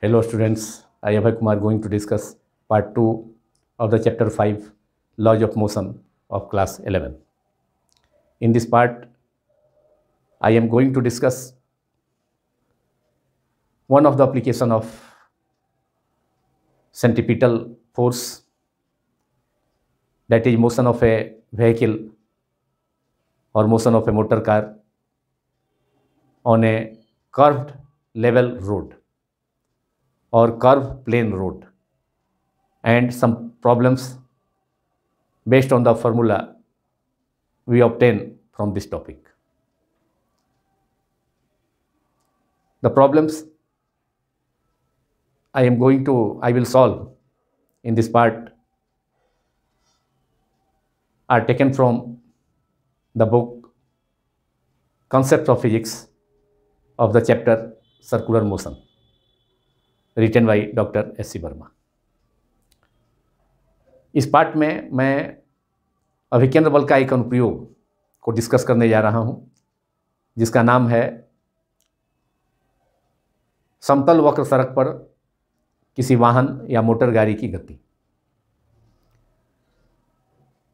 Hello students, I am Abhay Kumar going to discuss part 2 of the chapter 5 Laws of Motion of class 11. In this part, I am going to discuss one of the application of centripetal force, that is motion of a vehicle or motion of a motor car on a curved level road or curved plane road, and some problems based on the formula we obtain from this topic. The problems I will solve in this part are taken from the book Concepts of Physics of the chapter Circular Motion, written by Dr. S.C. Verma. इस part में मैं अभिकेंद्र बल का एक अनुप्रयोग को discuss करने जा रहा हूं, जिसका नाम है समतल वक्र सड़क पर किसी वाहन या मोटर गाड़ी की गति.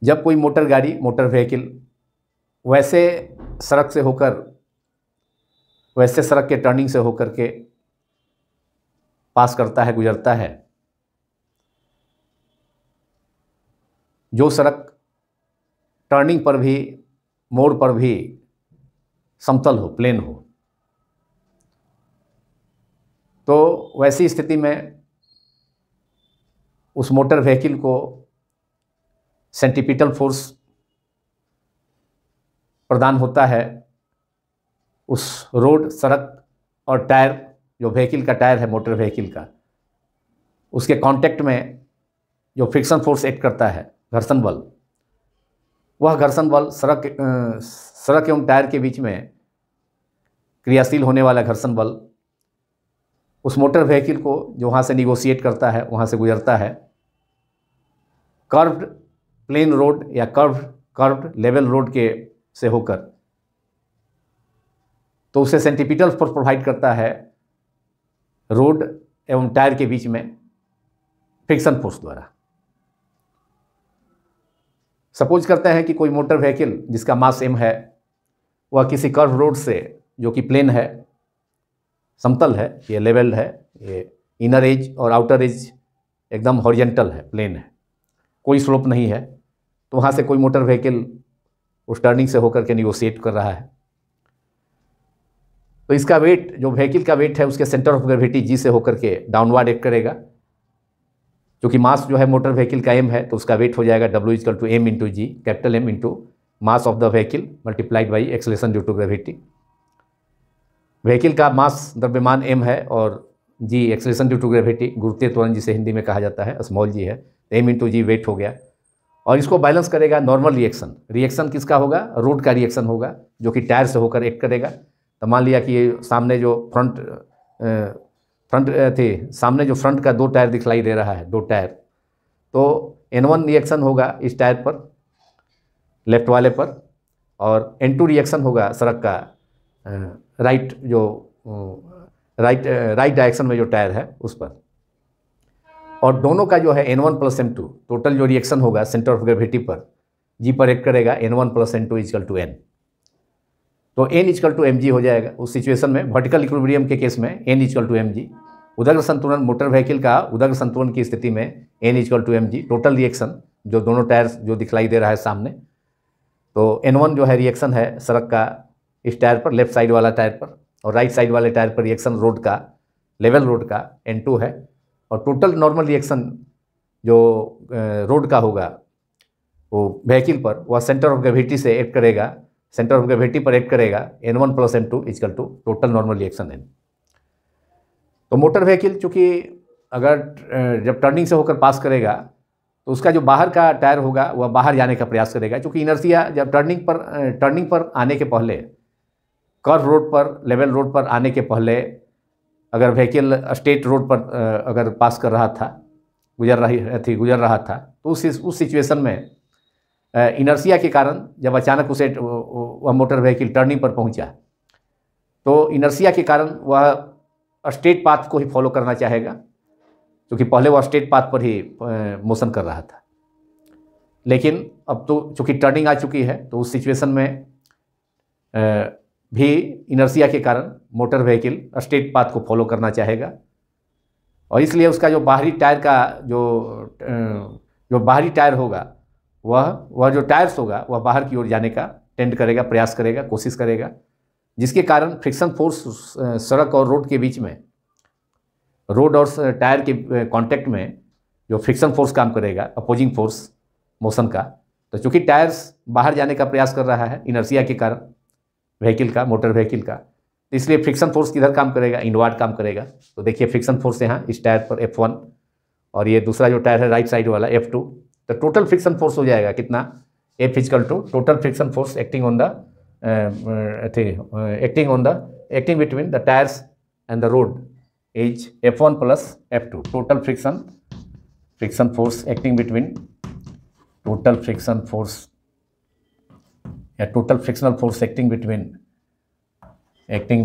जब कोई मोटर गाड़ी, मोटर व्हीकल वैसे सड़क के टर्निंग से होकर के पास करता है, गुजरता है, जो सड़क टर्निंग पर भी, मोड़ पर भी समतल हो, प्लेन हो, तो वैसी स्थिति में उस मोटर व्हीकल को सेंट्रीपिटल फोर्स प्रदान होता है. उस रोड, सड़क और टायर, जो व्हीकल का टायर है मोटर व्हीकल का, उसके कांटेक्ट में जो फ्रिक्शन फोर्स एक्ट करता है, घर्षण बल, वह घर्षण बल सड़क एवं टायर के बीच में क्रियाशील होने वाला घर्षण बल उस मोटर व्हीकल को जो वहाँ से निगोशिएट करता है, वहाँ से गुजरता है, कर्व्ड प्लेन रोड या कर्व्ड लेवल रोड के से होकर, तो उसे सेंट्रीपिटल फोर्स प्रोवाइड करता है रोड एवं टायर के बीच में फ्रिक्शन फोर्स द्वारा. सपोज करते हैं कि कोई मोटर व्हीकल जिसका मास m है, वह किसी कर्व रोड से, जो कि प्लेन है, समतल है, ये लेवल है, ये इनर एज और आउटर एज एकदम हॉरिजॉन्टल है, प्लेन है, कोई स्लोप नहीं है, तो वहाँ से कोई मोटर व्हीकल उस टर्निंग से होकर के निगोशिएट कर रहा है. तो इसका वेट, जो व्हीकल का वेट है, उसके सेंटर ऑफ ग्रेविटी जी से होकर के डाउनवर्ड एक्ट करेगा. क्योंकि मास जो है मोटर व्हीकल का m है, तो उसका वेट हो जाएगा W = m × g, capital M × mass of the vehicle multiplied by acceleration due to gravity. Vehicle का मास, द्रव्यमान m है और g acceleration due to gravity, गुरुत्वीय त्वरण जिसे हिंदी में कहा जाता है, स्मॉल g है, m × g वेट हो गया. और इसको बैलेंस करेगा नॉर्मल रिएक्शन किसका होगा? रोड का रिएक्शन होगा, जो कि टायर से होकर एक्ट करेगा. तो मान लिया कि ये सामने जो सामने जो फ्रंट का 2 टायर दिखलाई दे रहा है, 2 टायर, तो N1 रिएक्शन होगा इस टायर पर, लेफ्ट वाले पर, और N2 रिएक्शन होगा सड़क का राइट डायरेक्शन में जो टायर है उस पर. और दोनों का जो है N1 + M2, टोटल जो रिएक्शन होगा सेंटर ऑफ ग्रेविटी पर, जी पर एक्ट करेगा, N1 + N2 = N. तो N = mg हो जाएगा. उस सिचुएशन में, वर्टिकल इक्विलिब्रियम के केस में N = mg. उदग्र संतुलन, मोटर व्हीकल का उदग्र संतुलन की स्थिति में N = mg. टोटल रिएक्शन जो दोनों टायर जो दिखलाई दे रहा है सामने, तो N1 जो है रिएक्शन है सड़क का इस टायर पर, लेफ्ट साइड वाला टायर पर, और राइट साइड वाले टायर पर रिएक्शन रोड का, लेवल रोड का N2 है. और टोटल नॉर्मल रिएक्शन जो रोड का होगा वो व्हीकल पर, वह सेंटर ऑफ ग्रेविटी से एक्ट करेगा, सेंटर ऑफ ग्रेविटी पर एक्ट करेगा, N1 + M2 = total normal reaction N. तो मोटर व्हीकल चूँकि अगर जब टर्निंग से होकर पास करेगा, तो उसका जो बाहर का टायर होगा वह बाहर जाने का प्रयास करेगा, क्योंकि इनर्शिया जब टर्निंग पर आने के पहले, कर्व रोड पर, लेवल रोड पर आने के पहले, अगर व्हीकल स्ट्रेट रोड पर अगर पास कर रहा था, गुजर रहा था, तो उस सिचुएशन में इनर्शिया के कारण जब अचानक उसे वह मोटर व्हीकल टर्निंग पर पहुंचा, तो इनर्शिया के कारण वह स्ट्रेट पाथ को ही फॉलो करना चाहेगा, क्योंकि पहले वो स्ट्रेट पाथ पर ही मोशन कर रहा था। लेकिन अब तो चूँकि टर्निंग आ चुकी है, तो उस सिचुएशन में भी इनर्शिया के कारण मोटर व्हीकल स्ट्रेट पाथ को फॉलो करना चाहेगा, और इसलिए उसका जो बाहरी टायर का जो बाहरी टायर होगा, वह जो टायर्स होगा वह बाहर की ओर जाने का टेंड करेगा, प्रयास करेगा, कोशिश करेगा, जिसके कारण फ्रिक्शन फोर्स सड़क और रोड के बीच में, रोड और टायर के कांटेक्ट में जो फ्रिक्शन फोर्स काम करेगा, अपोजिंग फोर्स मोशन का, तो चूँकि टायर्स बाहर जाने का प्रयास कर रहा है इनर्शिया के कारण व्हीकल का, मोटर व्हीकल का, इसलिए फ्रिक्शन फोर्स किधर काम करेगा, इनवर्ड काम करेगा। तो देखिए फ्रिक्शन फोर्स यहाँ इस टायर पर F1, और ये दूसरा जो टायर है राइट साइड वाला F2, तो टोटल फ्रिक्शन फोर्स हो जाएगा कितना, F equal to total friction force acting on the acting between the tyres and the road is F1 plus F2, total friction force acting between total frictional force acting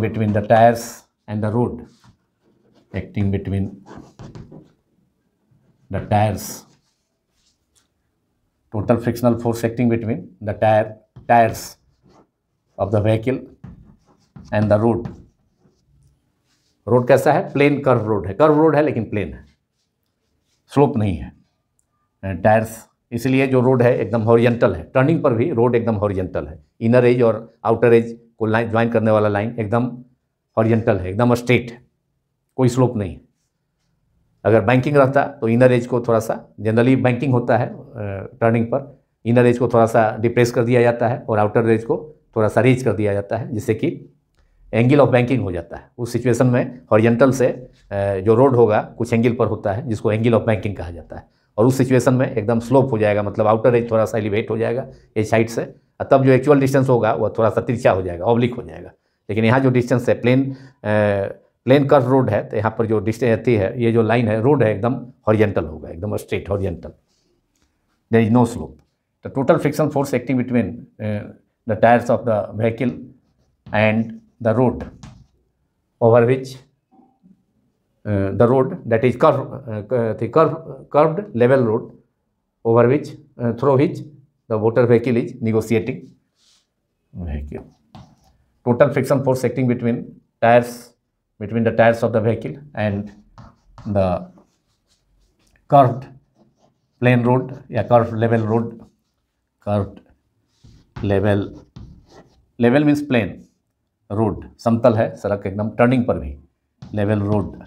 between the tires and the road, acting between the tires, total frictional force acting between the tires of the vehicle and the road. Road कैसा है, plane curve road है, curve road है लेकिन plane है, slope नहीं है। Tyres इसलिए जो रोड है एकदम हॉरिजेंटल है, टर्निंग पर भी रोड एकदम हॉरिजेंटल है, इनर एज और आउटर एज को लाइन ज्वाइन करने वाला लाइन एकदम हॉरिजेंटल है, एकदम स्ट्रेट है, कोई स्लोप नहीं है। अगर बैंकिंग रहता तो इनर एज को थोड़ा सा, जनरली बैंकिंग होता है टर्निंग पर, इनर एज को थोड़ा सा डिप्रेस कर दिया जाता है और आउटर एज को थोड़ा सा रेज कर दिया जाता है, जिससे कि एंगल ऑफ बैंकिंग हो जाता है। उस सिचुएशन में हॉरिजेंटल से जो रोड होगा कुछ एंगल पर होता है, जिसको एंगल ऑफ बैंकिंग कहा जाता है, और उस सिचुएशन में एकदम स्लोप हो जाएगा, मतलब आउटर एज थोड़ा सा एलिवेट हो जाएगा एज साइड से, तब जो एक्चुअल डिस्टेंस होगा वह थोड़ा सा तिरछा हो जाएगा, ऑब्लिक हो जाएगा। लेकिन यहाँ जो डिस्टेंस है प्लेन कर्व रोड है, तो यहाँ पर जो डिस्टेंस आती है, ये जो लाइन है रोड है एकदम हॉरिजेंटल होगा, एकदम straight horizontal, there is no slope. The total friction force acting between the tyres of the vehicle and the road over which the road, that is curved level road over which through which the motor vehicle is negotiating vehicle. Total friction force acting between the tires of the vehicle and the curved plain road या curved level road. Curved level means plain road, समतल है सड़क एकदम, turning पर भी level road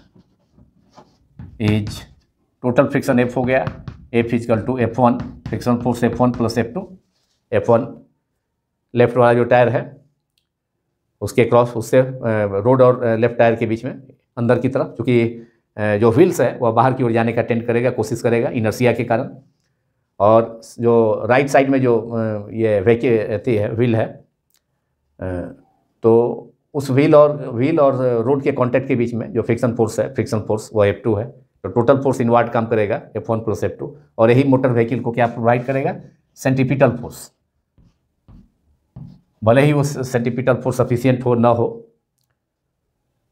is total friction F हो गया, F equal to F1, friction force F1 plus F2। F1 left वाला जो टायर है उसके क्रॉस, उससे रोड और लेफ्ट टायर के बीच में अंदर की तरफ, क्योंकि जो व्हील्स है वह बाहर की ओर जाने का टेंड करेगा, कोशिश करेगा इनर्शिया के कारण, और जो राइट साइड में जो ये व्हील है, तो उस व्हील और रोड के कांटेक्ट के बीच में जो फ्रिक्शन फोर्स वो F2 है। तो टोटल फोर्स इनवर्ड काम करेगा F1 प्लस F2, और यही मोटर व्हीकल को क्या प्रोवाइड करेगा, सेंट्रीपिटल फोर्स। भले ही वो सेंट्रीपिटल फोर्स सफिशिएंट हो ना हो,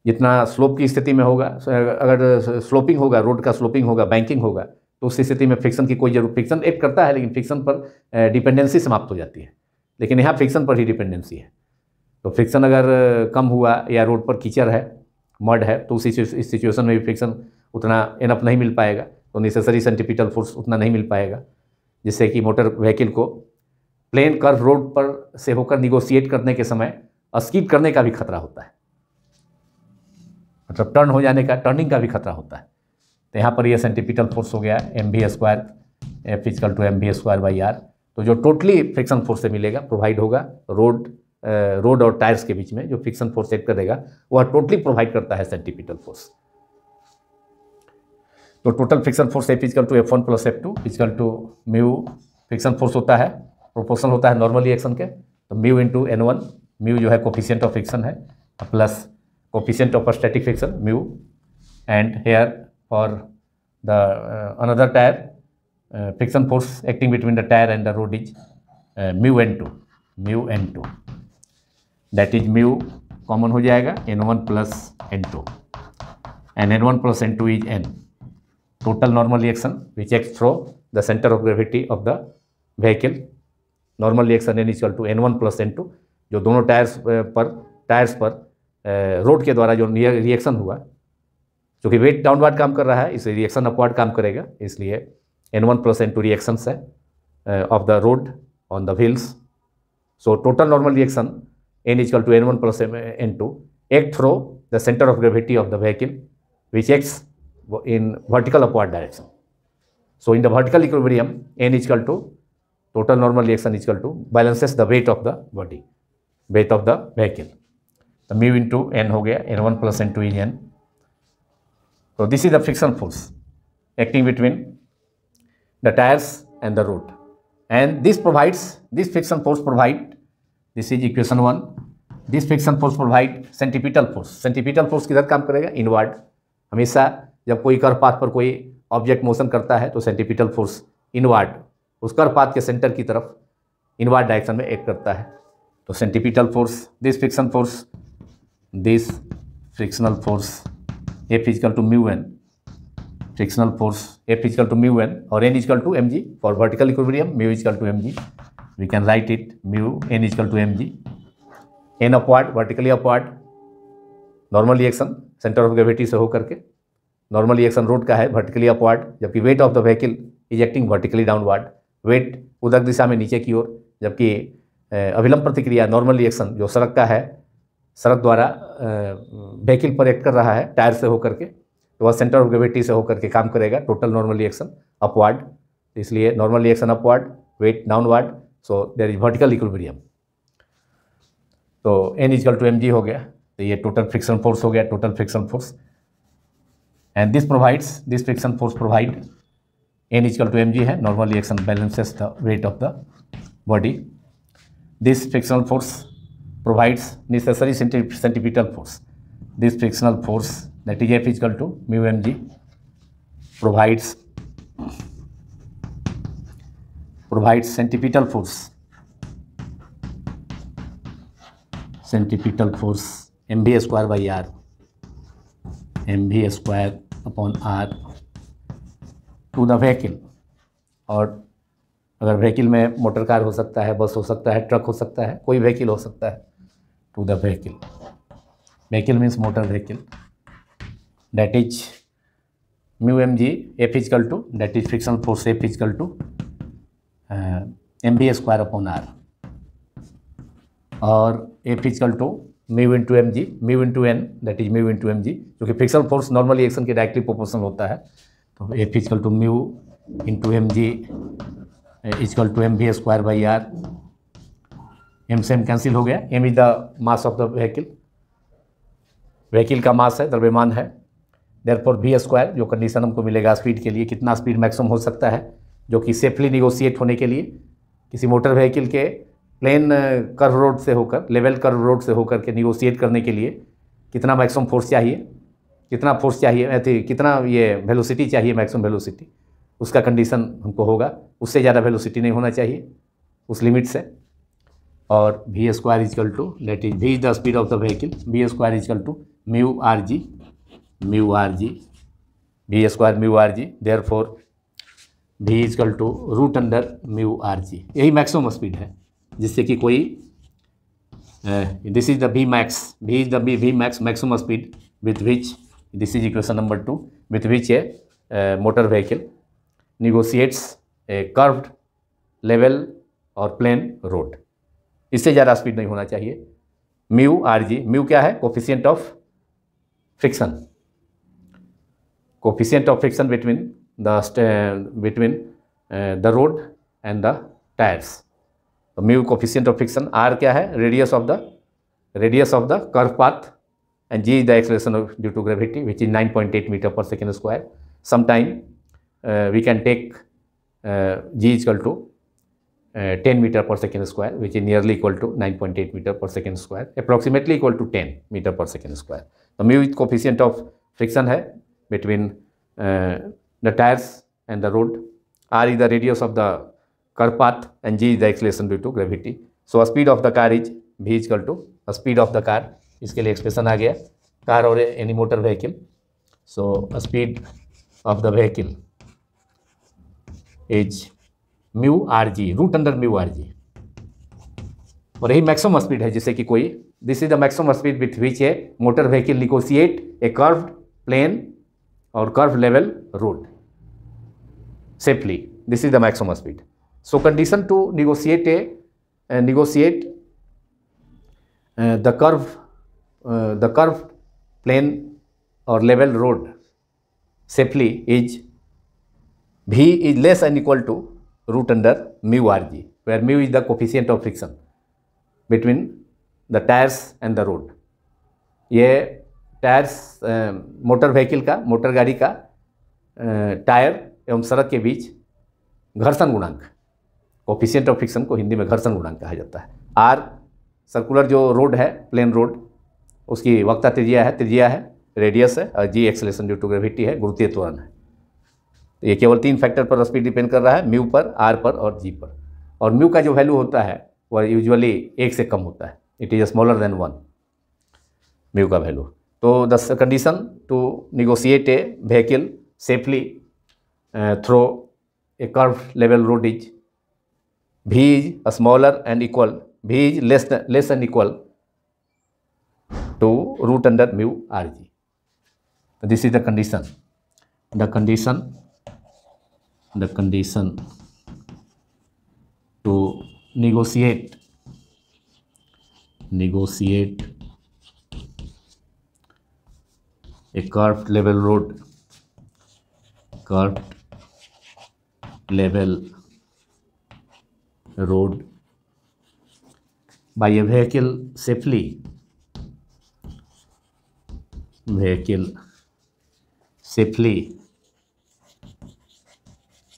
जितना स्लोप की स्थिति में होगा, अगर स्लोपिंग होगा, रोड का स्लोपिंग होगा, बैंकिंग होगा, तो उस स्थिति में फ्रिक्शन की कोई जरूरत, फ्रिक्शन एक्ट करता है लेकिन फ्रिक्शन पर डिपेंडेंसी समाप्त हो जाती है। लेकिन यहाँ फ्रिक्शन पर ही डिपेंडेंसी है, तो फ्रिक्शन अगर कम हुआ या रोड पर कीचड़ है, मड है, तो उसी इस सिचुएशन में भी फ्रिक्शन उतना एनफ नहीं मिल पाएगा, तो नेसेसरी सेंट्रीपिटल फोर्स उतना नहीं मिल पाएगा, जिससे कि मोटर व्हीकल को प्लेन कर्व रोड पर से होकर निगोशिएट करने के समय स्किड करने का भी खतरा होता है, मतलब टर्न हो जाने का, टर्निंग का भी खतरा होता है। तो यहाँ पर ये सेंट्रीपिटल फोर्स हो गया mv², F equal to mv²/r। तो जो टोटली फ्रिक्शन फोर्स से मिलेगा, प्रोवाइड होगा रोड और टायर्स के बीच में जो फ्रिक्शन फोर्स एक्ट करेगा, वह टोटली प्रोवाइड करता है सेंट्रीपिटल फोर्स। तो total friction force F equal to F1 plus F2 equal to mu, friction force होता है, प्रोपोर्शनल होता है नॉर्मल रिएक्शन के, तो म्यू इंटू N1, म्यू जो है कोफिशिएंट ऑफ फ्रिक्शन है, plus coefficient of static friction mu, and here for the another tyre friction force acting between the tyre and the road is mu N2, that is mu common हो जाएगा N1 plus N2, and n1 plus n2 is n. Total normal reaction which acts through the center of gravity of the vehicle. Normal reaction n equal to n1 plus n2, जो दोनों tyres पर road के द्वारा जो reaction हुआ, क्योंकि weight downward काम कर रहा है इसलिए रिएक्शन अपवर्ड काम करेगा, इसलिए n1 plus n2 रिएक्शंस है of the road on the wheels. So total normal reaction n equal to n1 plus n2 act through the center of gravity of the vehicle which acts in vertical upward direction. So in the vertical equilibrium, n is equal to total normal reaction is equal to balances the weight of the body, weight of the vehicle. तो mu into n हो गया, n1 plus n2 is n. So this is the friction force acting between the tires and the road, and this friction force provide, this is equation 1. This friction force provide centripetal force. Centripetal force किधर काम करेगा? Inward. हमेशा जब कोई curve path पर कोई object motion करता है तो सेंट्रीपिटल फोर्स इनवर्ड उस कर्व पाथ के सेंटर की तरफ इनवर्ड डायरेक्शन में एक्ट करता है. तो centripetal force, this frictional force F equal to mu N, frictional force F equal to mu N और n equal to mg for vertical equilibrium, mu equal to mg. We can write it mu n equal to mg. n upward, vertically upward, normal reaction centre of gravity से होकर के. Normal reaction road का है vertically upward, जबकि weight of the vehicle is acting vertically downward, weight उदक दिशा में नीचे की ओर, जबकि अभिलंब प्रतिक्रिया नॉर्मल रिएक्शन जो सड़क का है, सड़क द्वारा व्हीकल पर एक्ट कर रहा है टायर से होकर के, तो वह सेंटर ऑफ ग्रेविटी से होकर के काम करेगा. टोटल नॉर्मल रिएक्शन अपवर्ड, इसलिए normal reaction upward, weight downward, so there is vertical equilibrium. तो n इक्वल टू mg हो गया, तो ये टोटल फ्रिक्शन फोर्स हो गया, total friction force. And this friction force provide n equal to mg है, normal reaction balances the weight of the body. This frictional force provides necessary centripetal force. This frictional force, that is F equal to mu mg, provides centripetal force mv square by r, mv square upon R to the vehicle. और अगर vehicle में motor car हो सकता है, बस हो सकता है, ट्रक हो सकता है, कोई व्हीकल हो सकता है, to the vehicle. Vehicle means motor vehicle. That is mu M G F is equal to, that is frictional force F is equal to mv square upon R, और F is equal to mu into M G, mu into N, that is mu into M G, क्योंकि frictional force normal reaction के directly proportional होता है. तो F is equal to mu into M G is equal to mv square by are. M से M cancel हो गया. M is the mass of the vehicle, vehicle का mass है, द्रव्यमान है. देयरफॉर वी स्क्वायर, जो कंडीशन हमको मिलेगा स्पीड के लिए, कितना स्पीड मैक्सिमम हो सकता है, जो कि सेफली निगोशिएट होने के लिए किसी मोटर व्हीकल के प्लेन कर्व रोड से होकर, लेवल कर्व रोड से होकर के निगोशिएट करने के लिए कितना मैक्सिमम फोर्स चाहिए, कितना फोर्स चाहिए, कितना ये वेलोसिटी चाहिए, मैक्सिमम वेलोसिटी, उसका कंडीशन हमको होगा. उससे ज़्यादा वेलोसिटी नहीं होना चाहिए उस लिमिट से. और V square equal to, that is V is the speed of the vehicle, V square equal to mu R G, V square mu R G. Therefore V equal to root under mu R G. यही maximum speed है जिससे कि कोई this is the V max, V is the V max maximum speed with which, this is equation number 2, with which a motor vehicle negotiates A curved level और plain road. इससे ज़्यादा speed नहीं होना चाहिए. म्यू आर जी, mu क्या है? Coefficient of friction, coefficient of friction between the road and the tyres. तो mu coefficient of friction, R क्या है? Radius of the curve path, and G is the acceleration due to gravity which is 9.8 metre per second square. Sometime we can take G is equal to 10 metre per second square which is nearly equal to 9.8 metre per second square, approximately equal to 10 metre per second square. तो mu is coefficient of friction है between the tyres and the road. R is the radius of the curve path and g is the acceleration due to gravity. So speed of the car is v equal to speed of the car. इसके लिए expression आ गया, car or any motor vehicle. So speed of the vehicle is mu R G, root under mu R G, और यही maximum speed है जिससे कि कोई, this is the maximum speed with which a motor vehicle negotiate a curved plane or curve level road safely. This is the maximum speed. So condition to negotiate the curve plane or level road safely is V is less than equal to root under mu rg, where mu is the coefficient of friction between the tires and the road. ये tyres motor vehicle का, motor गाड़ी का tyre एवं सड़क के बीच घर्षण गुणांक, coefficient of friction को हिंदी में घर्षण गुणांक कहा जाता है. आर सर्कुलर जो रोड है, प्लेन रोड, उसकी वक्ता त्रिज्या है, रेडियस है, और जी एक्सेलरेशन ड्यू टू ग्रेविटी है, गुरुत्वीय त्वरण है. ये केवल 3 फैक्टर पर स्पीड डिपेंड कर रहा है, म्यू पर, आर पर और जी पर. और म्यू का जो वैल्यू होता है वह यूजुअली 1 से कम होता है. It is smaller than 1 mu का वैल्यू. तो the condition to negotiate a vehicle safely through a curve level road is V is smaller and equal, V is less and equal to root under mu R G. This is the condition. The condition to negotiate a curved level road by a vehicle safely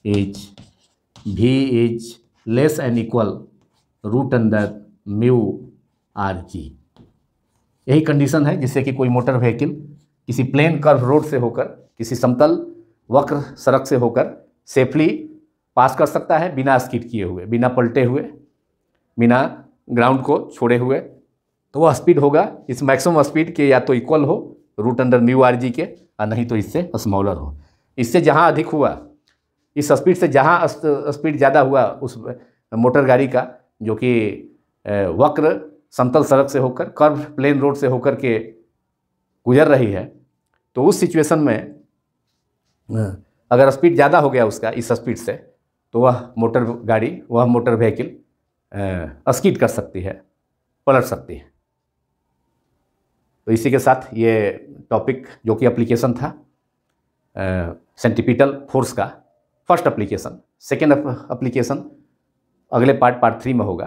is V is less and equal root under mu R G. यही condition है जिससे कि कोई motor vehicle किसी plane curve road से होकर, किसी समतल वक्र सड़क से होकर सेफली पास कर सकता है, बिना स्किड किए हुए, बिना पलटे हुए, बिना ग्राउंड को छोड़े हुए. तो वह स्पीड होगा इस मैक्सिमम स्पीड के या तो इक्वल हो root under mu R G के, और नहीं तो इससे स्मॉलर हो. इससे जहाँ अधिक हुआ, इस स्पीड से जहाँ स्पीड ज़्यादा हुआ उस मोटर गाड़ी का, जो कि वक्र समतल सड़क से होकर, कर्व प्लेन रोड से होकर के गुजर रही है, तो उस सिचुएशन में अगर स्पीड ज़्यादा हो गया उसका इस स्पीड से, तो वह मोटर गाड़ी, वह मोटर व्हीकल स्किड कर सकती है, पलट सकती है. तो इसी के साथ ये टॉपिक, जो कि एप्लीकेशन था सेंट्रीपिटल फोर्स का, फर्स्ट एप्लीकेशन. सेकेंड एप्लीकेशन अगले पार्ट 3 में होगा.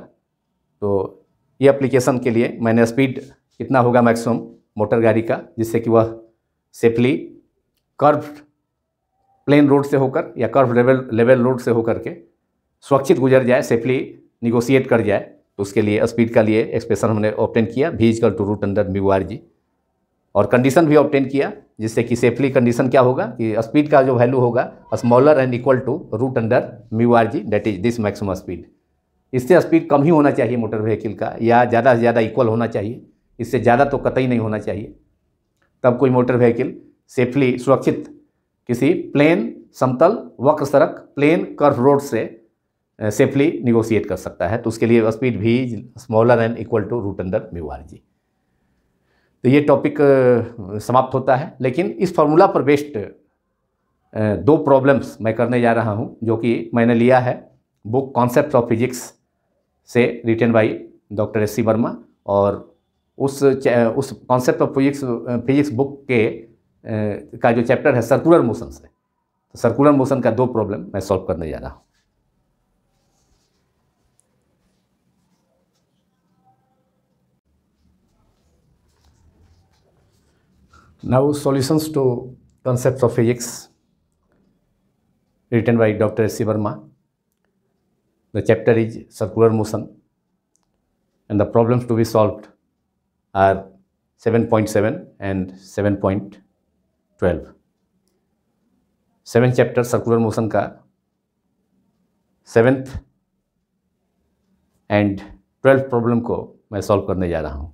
तो ये एप्लीकेशन के लिए मैंने स्पीड कितना होगा मैक्सिमम मोटर गाड़ी का, जिससे कि वह सेफली कर्व प्लेन रोड से होकर या कर्व लेवल रोड से होकर के सुरक्षित गुजर जाए, सेफली निगोशिएट कर जाए. तो उसके लिए स्पीड का लिए एक्सप्रेशन हमने ऑब्टेन किया, V equal to root under mu R G. और कंडीशन भी ऑब्टेन किया जिससे कि सेफली कंडीशन क्या होगा कि स्पीड का जो वैल्यू होगा smaller and equal to root under mu R G, that is this maximum speed. इससे स्पीड कम ही होना चाहिए मोटर व्हीकल का, या ज़्यादा से ज़्यादा इक्वल होना चाहिए. इससे ज़्यादा तो कतई नहीं होना चाहिए. तब कोई मोटर व्हीकल सेफली सुरक्षित किसी प्लेन समतल वक्र सड़क प्लेन कर्व रोड से सेफली निगोशिएट कर सकता है. तो उसके लिए स्पीड भी smaller and equal to root under mu R G. तो ये टॉपिक समाप्त होता है. लेकिन इस फार्मूला पर बेस्ड 2 प्रॉब्लम्स मैं करने जा रहा हूँ, जो कि मैंने लिया है बुक कॉन्सेप्ट ऑफ फिजिक्स से, written by doctor S C Verma. और उस कॉन्सेप्ट ऑफ फिजिक्स बुक के का जो चैप्टर है सर्कुलर मोशन से, तो सर्कुलर मोशन का 2 प्रॉब्लम मैं सॉल्व करने जा रहा हूँ. Now solutions to concepts of physics written by Dr. S. C. Verma. The chapter is circular motion and the problems to be solved are 7.7 and 7.12. 7th chapter circular motion का 7th and 12th problem को मैं solve करने जा रहा हूँ.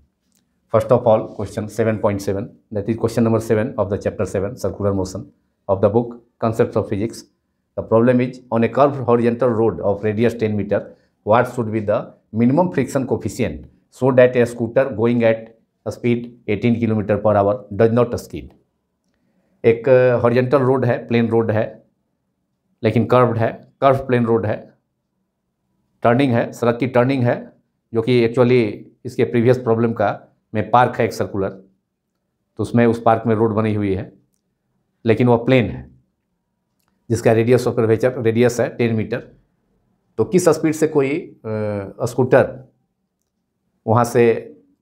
First of all, question 7.7, that is question number 7 of the chapter 7, circular motion of the book Concepts of Physics. The problem is, on a curved horizontal road of radius 10 meter, what should be the minimum friction coefficient so that a scooter going at a speed 18 km per hour does not skid. एक horizontal road है, plain road है, लेकिन curved है, curve plain road है, turning है, सड़क की turning है, जो कि एक्चुअली इसके प्रीवियस प्रॉब्लम का में पार्क है एक सर्कुलर, तो उसमें उस पार्क में रोड बनी हुई है, लेकिन वह प्लेन है जिसका रेडियस ऑफ कर्वेचर रेडियस है 10 मीटर। तो किस स्पीड से कोई स्कूटर वहाँ से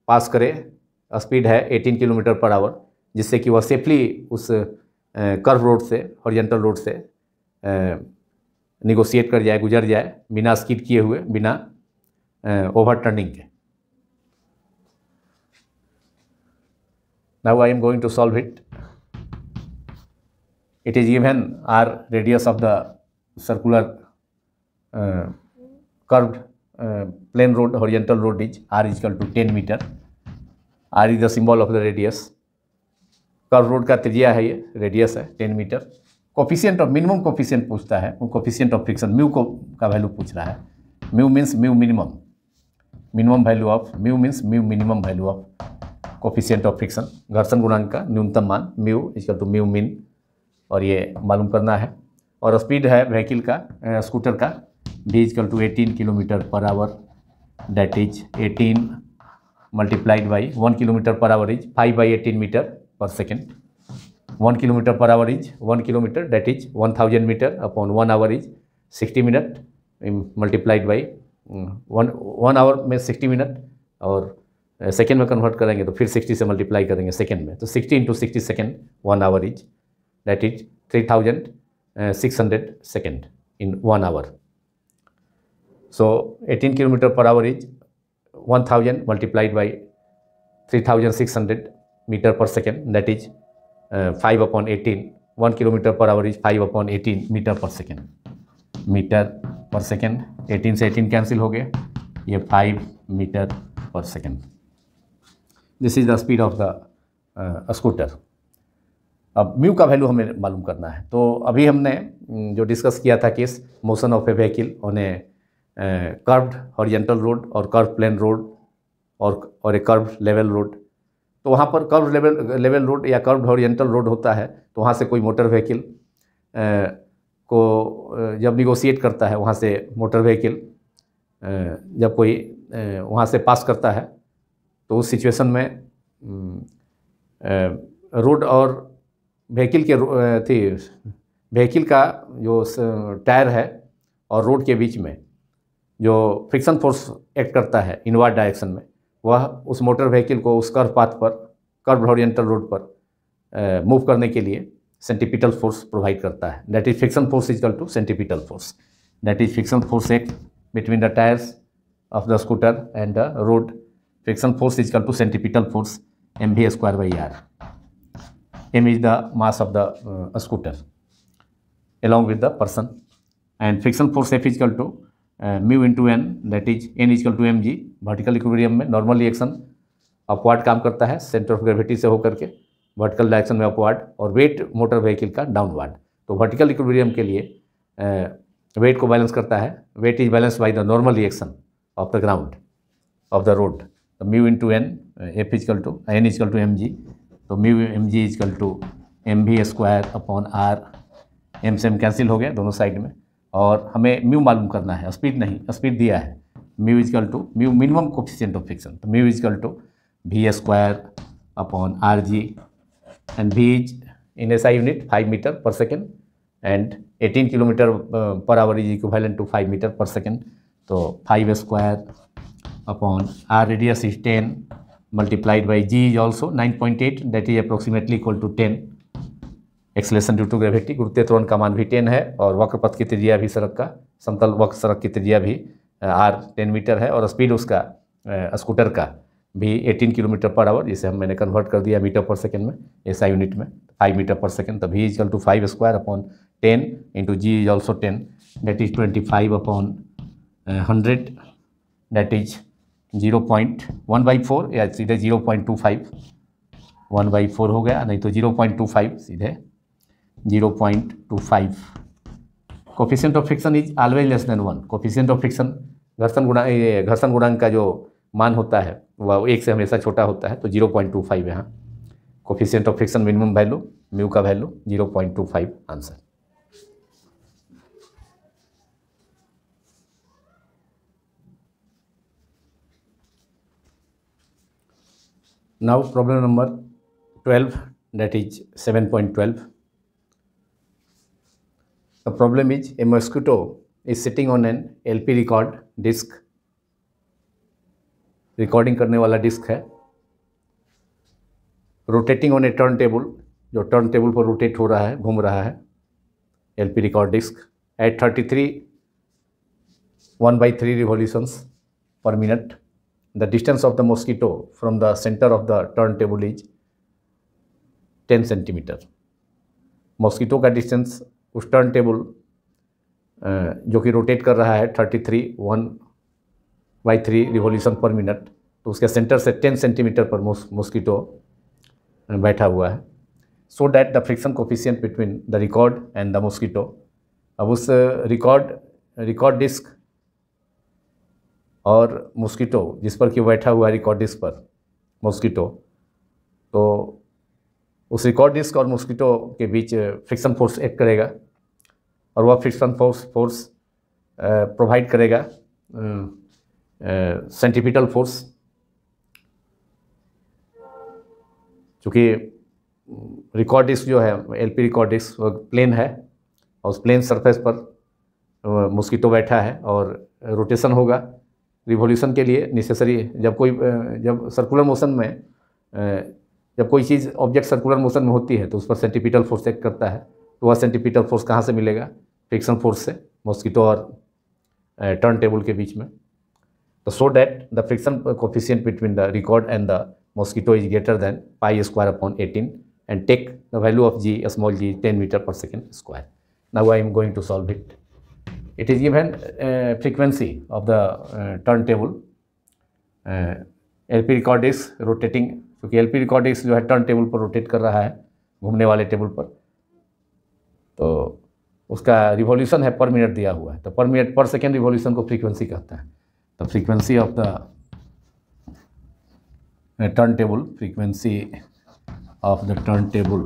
पास करे, स्पीड है 18 किलोमीटर पर आवर, जिससे कि वह सेफली उस कर्व रोड से, हॉरिजॉन्टल रोड से निगोशिएट कर जाए, गुजर जाए, बिना स्किड किए हुए, बिना ओवर टर्निंग के। Now I am going to solve it. It is given r radius of the circular curved plane road, horizontal road is r is equal to 10 meter. R is the symbol of the radius. Curve road का त्रिज्या है, ये radius है 10 metre. Coefficient of minimum coefficient पूछता है, वो coefficient of friction mu को का वैल्यू पूछ रहा है। Mu means mu minimum, minimum value of mu means mu minimum value of coefficient of friction, घर्षण गुणांक का न्यूनतम मान mu is equal to mu min, और ये मालूम करना है। और स्पीड है व्हीकल का, स्कूटर का, v is equal to 18 kilometre per hour, that is 18 multiplied by 1 kilometre per hour is 5/18 metre per second. 1 kilometre per hour is 1 kilometre, that is 1000 metre upon 1 hour is 60 minute multiplied by 1 hour में 60 minute, और second में convert करेंगे तो फिर 60 से multiply करेंगे second में, तो 60 into 60 second 1 hour is, that is 3600 second in 1 hour. So 18 kilometer per hour is 1000 multiplied by 3600 meter per second, that is 5/18. 1 kilometer per hour is 5/18 meter per second. Meter per second, 18 से 18 cancel हो गया, ये 5 metre per second. This is the speed of the scooter. अब mu का value हमें मालूम करना है। तो अभी हमने जो डिस्कस किया था case motion of A vehicle on A curved horizontal road और कर्व प्लेन रोड और ए कर्व लेवल रोड, तो वहाँ पर कर्व लेवल रोड या कर्व्ड हॉरिजॉन्टल रोड होता है, तो वहाँ से कोई मोटर व्हीकल को जब निगोशिएट करता है, वहाँ से मोटर व्हीकल जब कोई वहाँ से पास करता है, तो उस सिचुएशन में रोड और व्हीकल के व्हीकल का जो टायर है और रोड के बीच में जो फ्रिक्शन फोर्स एक्ट करता है इनवर्ड डायरेक्शन में, वह उस मोटर व्हीकल को उस कर्व पाथ पर, कर्व हॉरिजॉन्टल रोड पर मूव करने के लिए सेंटीपिटल फोर्स प्रोवाइड करता है। That is friction force is equal to centripetal force, that is friction force act between the tyres of the scooter and the road. Friction force is equal to centripetal force mv²/r. m is the mass of the scooter along with the person, and friction force F is equal to mu into n, that is n is equal to mg। Vertical equilibrium में normal reaction upward काम करता है centre of gravity से होकर के, vertical direction में upward, और weight motor vehicle का डाउनवर्ड। तो वर्टिकल इक्विलिब्रियम के लिए वेट को बैलेंस करता है, weight is balance by the normal reaction of the ground of the road. तो mu into N, F is equal to N is equal to mg, तो mu mg is equal to mv²/r। M से M cancel हो गया दोनों side में, और हमें mu मालूम करना है, स्पीड नहीं, स्पीड दिया है। Mu is equal to mu minimum coefficient of friction, तो mu is equal to v²/rg, and v is in SI unit 5 metre per second, and 18 kilometre per hour is equivalent to 5 metre per second. तो 5²/r radius is 10 multiplied by g is also 9.8, that is approximately equal to 10। Acceleration due to gravity, गुरुत्वीय त्वरण का मान भी 10 है, और वक्रपथ की त्रिज्या भी सड़क का, समतल वक्र सड़क की त्रिज्या भी r 10 मीटर है, और स्पीड उसका स्कूटर का भी 18 किलोमीटर पर आवर, जिसे मैंने कन्वर्ट कर दिया मीटर पर सेकेंड में, एसआई यूनिट में 5 मीटर पर सेकेंड। तो v is equal to 5²/10 into G is also 10, that is 25/100, that is 0.1/4 या सीधे 0.25, 1/4 हो गया, नहीं तो 0.25 सीधे 0.25। Coefficient of friction is always less than 1। Coefficient of friction घर्षण गुणांक का जो मान होता है वह 1 से हमेशा छोटा होता है, तो 0.25 यहाँ coefficient of friction minimum value, mu का value 0.25 answer. Now problem number 12, that is 7.12. The problem is a mosquito is sitting on an LP record disk, recording करने वाला डिस्क है, rotating on a turntable, जो turntable पर rotate हो रहा है, घूम रहा है LP record disc at 33 1/3 revolutions per minute. The distance of the mosquito from the centre of the turn table is 10 centimetre. Mosquito का डिस्टेंस उस टर्न टेबल जो कि रोटेट कर रहा है 33 1/3 रिवॉल्यूशन पर मिनट, तो उसके सेंटर से 10 सेंटीमीटर पर मॉस्किटो बैठा हुआ है। सो that the friction coefficient between the record and the mosquito. अब उस रिकॉर्ड डिस्क और मॉस्किटो जिस पर कि बैठा हुआ है रिकॉर्ड डिस्क पर मॉस्किटो, तो उस रिकॉर्ड डिस्क और मॉस्किटो के बीच फ्रिक्शन फोर्स एक्ट करेगा और वह फ्रिक्शन फोर्स प्रोवाइड करेगा सेंट्रीपिटल फोर्स। चूँकि रिकॉर्ड डिस्क जो है LP रिकॉर्ड डिस्क वो प्लेन है और उस प्लेन सरफेस पर मॉस्किटो बैठा है और रोटेशन होगा रिवॉल्यूशन के लिए नेसेसरी। जब सर्कुलर मोशन में जब कोई चीज़ ऑब्जेक्ट सर्कुलर मोशन में होती है तो उस पर सेंट्रीपिटल फोर्स एक्ट करता है, तो वह सेंट्रीपिटल फोर्स कहाँ से मिलेगा? फ्रिक्शन फोर्स से, मॉस्किटो और टर्न टेबल के बीच में। तो so that the friction coefficient between the record and the mosquito is greater than π² and take the value of g small g 10 meter per second square. Now I am going to solve it. It is given frequency of the turntable LP record disc rotating, क्योंकि LP record disc जो है turn table पर rotate कर रहा है घूमने वाले table पर, तो उसका रिवॉल्यूशन है पर मिनट दिया हुआ है, तो पर मिनट पर सेकेंड रिवॉल्यूशन को फ्रीक्वेंसी कहता है। तो frequency of the turntable, frequency of the turntable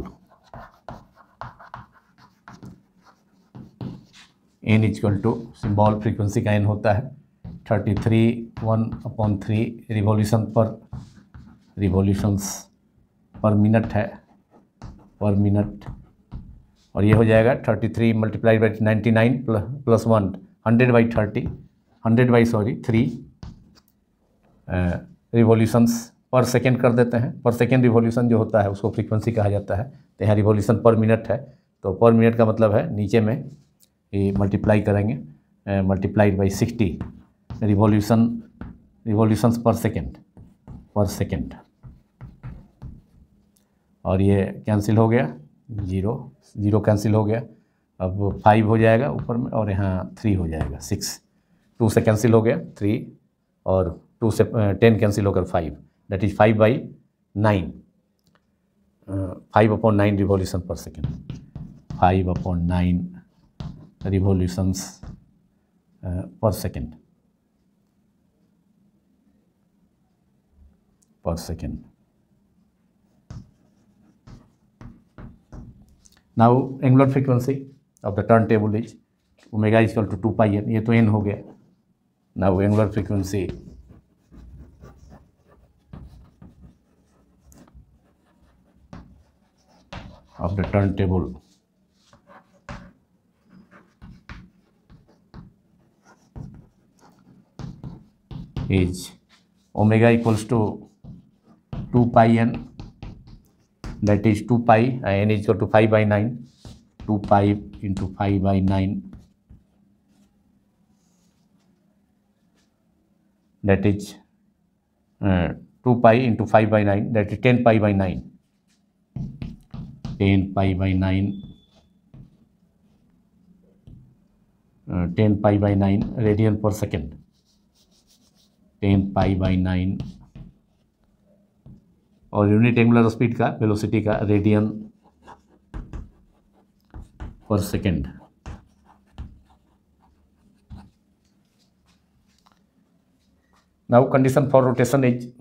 n equal to symbol frequency का n होता है 33 1/3 रिवॉल्यूशंस पर मिनट है, पर मिनट, और ये हो जाएगा 33 multiplied by 99 plus 1 3 revolutions per second कर देते हैं। पर सेकेंड रिवॉल्यूशन जो होता है उसको फ्रीक्वेंसी कहा जाता है। तो यहाँ रिवॉल्यूशन पर मिनट है, तो पर मिनट का मतलब है नीचे में ये मल्टीप्लाई करेंगे, multiplied by 60 revolutions per second, और ये कैंसिल हो गया, जीरो कैंसिल हो गया। अब 5 हो जाएगा ऊपर में और यहाँ 3 हो जाएगा, 6 2 से कैंसिल हो गया 3 और 2 से 10 कैंसिल होकर 5, that is 5/9 5/9 revolution per second, 5/9 revolutions per second now angular frequency of the turn table is omega equal to 2πn, ये तो n हो गया। Now angular frequency of the turntable is omega equals to 2πn, that is 2π, n is equal to 5/9, 2π into 5/9, that is 2π into 5/9, that is 10π/9, 10π/9 10π/9 radian per second. 10π/9 और unit angular speed का velocity का radian per second. Now condition for rotation is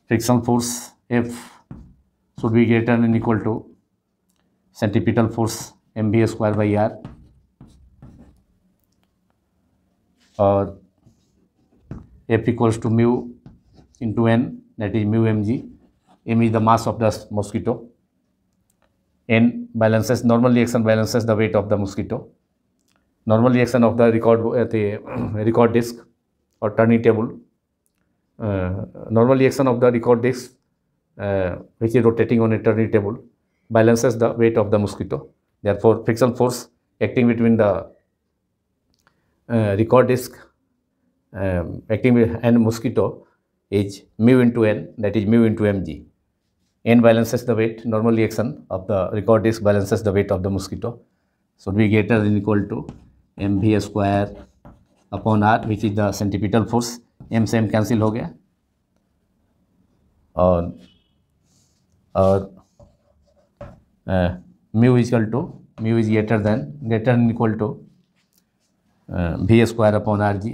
friction force F should be greater than or equal to centripetal force mv²/r और F equals to mu into n, that is mu mg. M is the mass of the mosquito. N balances, normal reaction balances the weight of the mosquito. Normal reaction of the record disc or turning table. Normal reaction of the record disc which is rotating on a turning table balances the weight of the mosquito. Therefore, friction force acting between the record disc acting with and mosquito is mu into n, that is mu into mg. N balances the weight, normal reaction of the record disc balances the weight of the mosquito, should be greater than or equal to mv²/r, which is the centripetal force. m से m cancel हो गया और mu is greater than or equal to v²/rg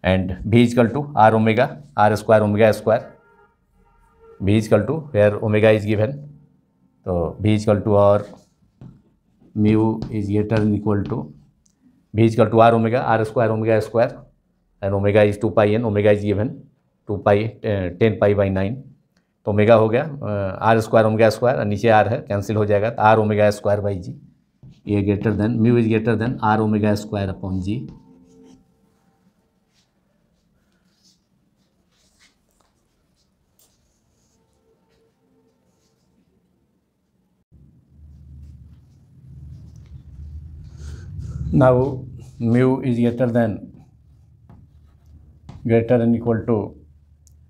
and v is equal to r omega, r square omega square. v is equal to, where omega is given, so v is equal to r mu is greater than or equal to v is equal to r omega, r square omega square, and omega is 2 pi n, omega is given 2 pi 10π/9, तो omega हो गया R square omega square, नीचे R है cancel हो जाएगा, तो R omega square by G, ये greater than mu is greater than R omega square upon G. Now mu is greater than equal to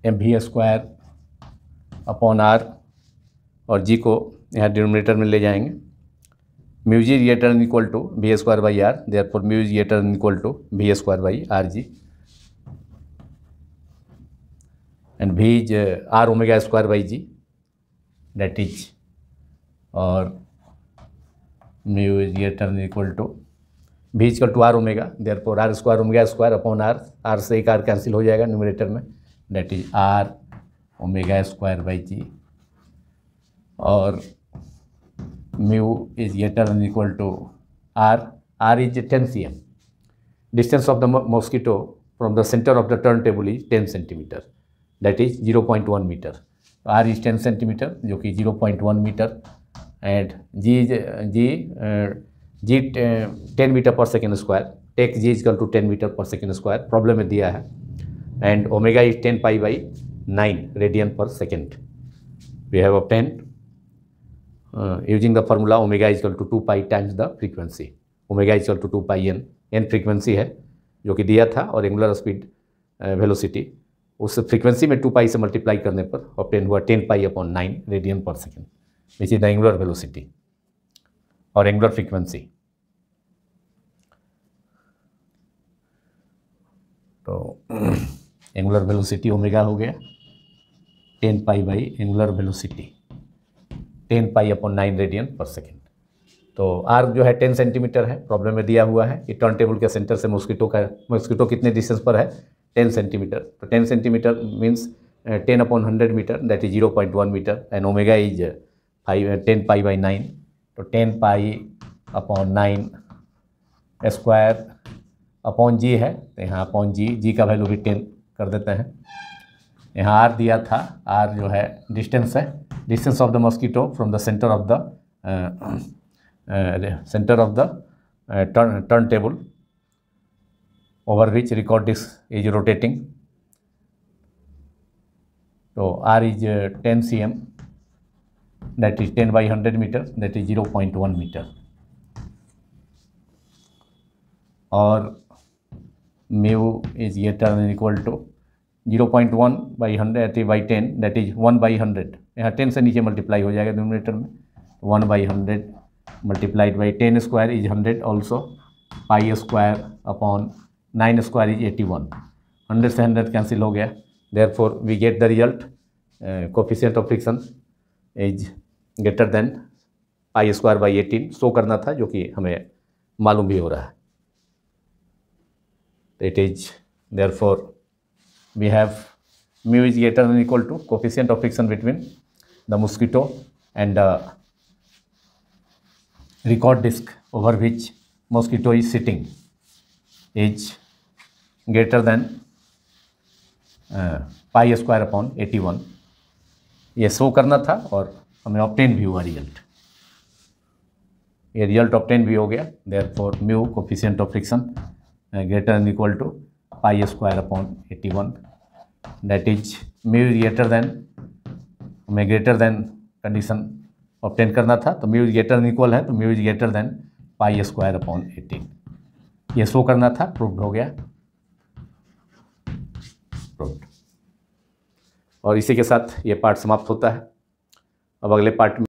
mv² upon R और G को यहाँ denominator में ले जाएंगे. Mu G greater than equal to v²/r, therefore mu is greater than equal to v²/rg and v इज r omega square by g, that is, और mu is greater than equal to v is equal to r omega, therefore r square omega square upon r से एक r cancel हो जाएगा numerator में, that is r omega square by g, और mu is greater than equal to r is 10 cm. Distance of the mosquito from the centre of the turn table is 10 centimetre, that is 0.1 metre. r is 10 centimetre जो कि 0.1 metre, and g 10 metre per second square, take g is equal to 10 metre per second square, problem में दिया है, and omega is 10π/9 radian per second. We have obtained using the formula omega is equal to 2 pi times the frequency. Omega is equal to 2 pi n frequency है जो कि दिया था, और angular speed velocity उस फ्रीक्वेंसी में 2 pi से multiply करने पर ऑब्टेन हुआ 10π/9 radian per second, which is the angular velocity और एंगुलर फ्रीक्वेंसी. तो एंगुलर वेलोसिटी ओमेगा हो गया 10π angular velocity 10π/9 radian per second. तो आर जो है 10 सेंटीमीटर है, प्रॉब्लम में दिया हुआ है कि टर्न टेबल के सेंटर से मॉस्किटो कितने डिस्टेंस पर है, 10 सेंटीमीटर. तो 10 centimetre means 10/100 metre, that is 0.1 metre, and omega is 10π/9, तो 10π/9 स्क्वायर अपॉन जी है, तो यहाँ अपॉन जी का वैल्यू भी 10 कर देते हैं. यहाँ आर दिया था, आर जो है डिस्टेंस है, distance of the mosquito from the centre of the turn table over which record disc is rotating. तो r is 10 cm, that is 10/100 meter, that is 0.1 meter, और mu is greater than equal to 0.1/100/10, that is 1/100. यहाँ 10 से नीचे multiply हो जाएगा denominator में, 1/100 multiplied by 10 square is 100 also, pi square upon 9 square is 81, 100 से 100 cancel हो गया, therefore we get the result coefficient of friction is greater than pi square by 18 show करना था, जो कि हमें मालूम भी हो रहा है। It is therefore we have mu is greater than or equal to coefficient of friction between the mosquito and the record disc over which mosquito is sitting is greater than pi square upon 81। ये show करना था और हमें obtain भी हुआ result, ये result obtain भी हो गया। Therefore mu coefficient of friction greater than equal to pi square upon 81, that is mu is greater than, हमें ग्रेटर देन कंडीशन ऑब्टेन करना था, तो mu is greater than equal है, तो mu is greater than pi square upon 18 ये show करना था, proved हो गया, प्रूव्ड। और इसी के साथ ये पार्ट समाप्त होता है। अब अगले पार्ट में